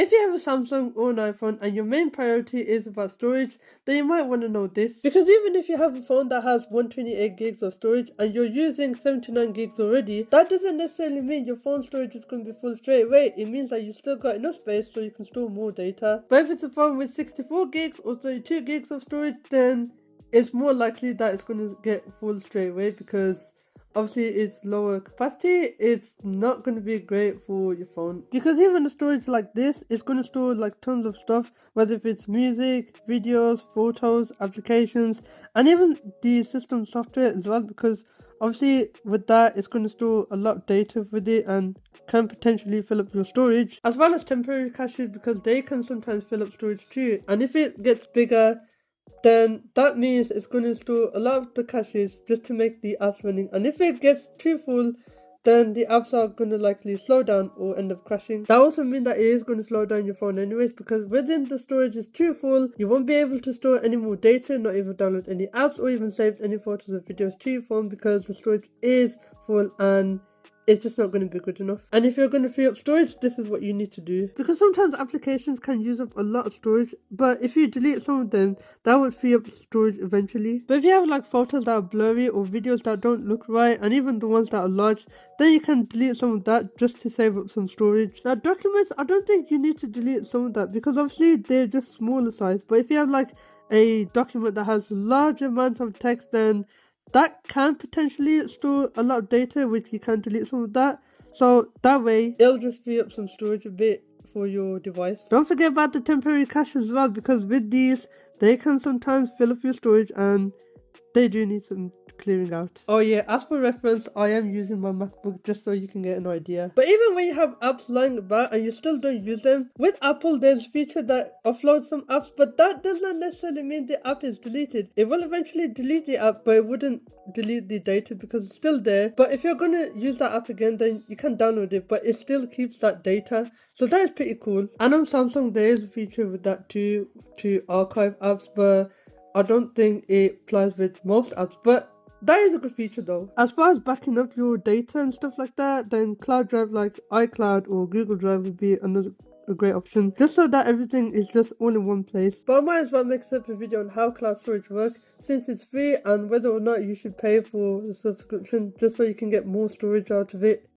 If you have a Samsung or an iPhone and your main priority is about storage, then you might want to know this. Because even if you have a phone that has 128 gigs of storage and you're using 79 gigs already, that doesn't necessarily mean your phone storage is going to be full straight away. It means that you still got enough space so you can store more data. But if it's a phone with 64 gigs or 32 gigs of storage, then it's more likely that it's going to get full straight away, because obviously it's lower capacity. It's not going to be great for your phone, because even the storage like this is going to store like tons of stuff, whether if it's music, videos, photos, applications, and even the system software as well, because obviously with that it's going to store a lot of data with it and can potentially fill up your storage, as well as temporary caches, because they can sometimes fill up storage too. And if it gets bigger, then that means it's going to store a lot of the caches just to make the apps running. And if it gets too full, then the apps are going to likely slow down or end up crashing. That also means that it is going to slow down your phone anyways, because within the storage is too full, you won't be able to store any more data, not even download any apps or even save any photos or videos to your phone, because the storage is full and it's just not going to be good enough. And if you're going to free up storage, this is what you need to do, because sometimes applications can use up a lot of storage, but if you delete some of them, that will free up storage eventually. But if you have like photos that are blurry or videos that don't look right, and even the ones that are large, then you can delete some of that just to save up some storage. Now documents, I don't think you need to delete some of that, because obviously they're just smaller size. But if you have like a document that has large amounts of text, then that can potentially store a lot of data, which you can delete some of that. So that way, it'll just free up some storage a bit for your device. Don't forget about the temporary cache as well, because with these, they can sometimes fill up your storage and they do need some clearing out. Oh yeah, as for reference, I am using my MacBook just so you can get an idea. But even when you have apps lying about and you still don't use them, with Apple there's a feature that offloads some apps, but that does not necessarily mean the app is deleted. It will eventually delete the app, but it wouldn't delete the data because it's still there. But if you're going to use that app again, then you can download it, but it still keeps that data. So that is pretty cool. And on Samsung there is a feature with that too, to archive apps, but I don't think it applies with most apps, but that is a good feature though. As far as backing up your data and stuff like that, then cloud drive like iCloud or Google Drive would be a great option, just so that everything is just all in one place. But I might as well make a separate video on how cloud storage works, since it's free, and whether or not you should pay for the subscription just so you can get more storage out of it.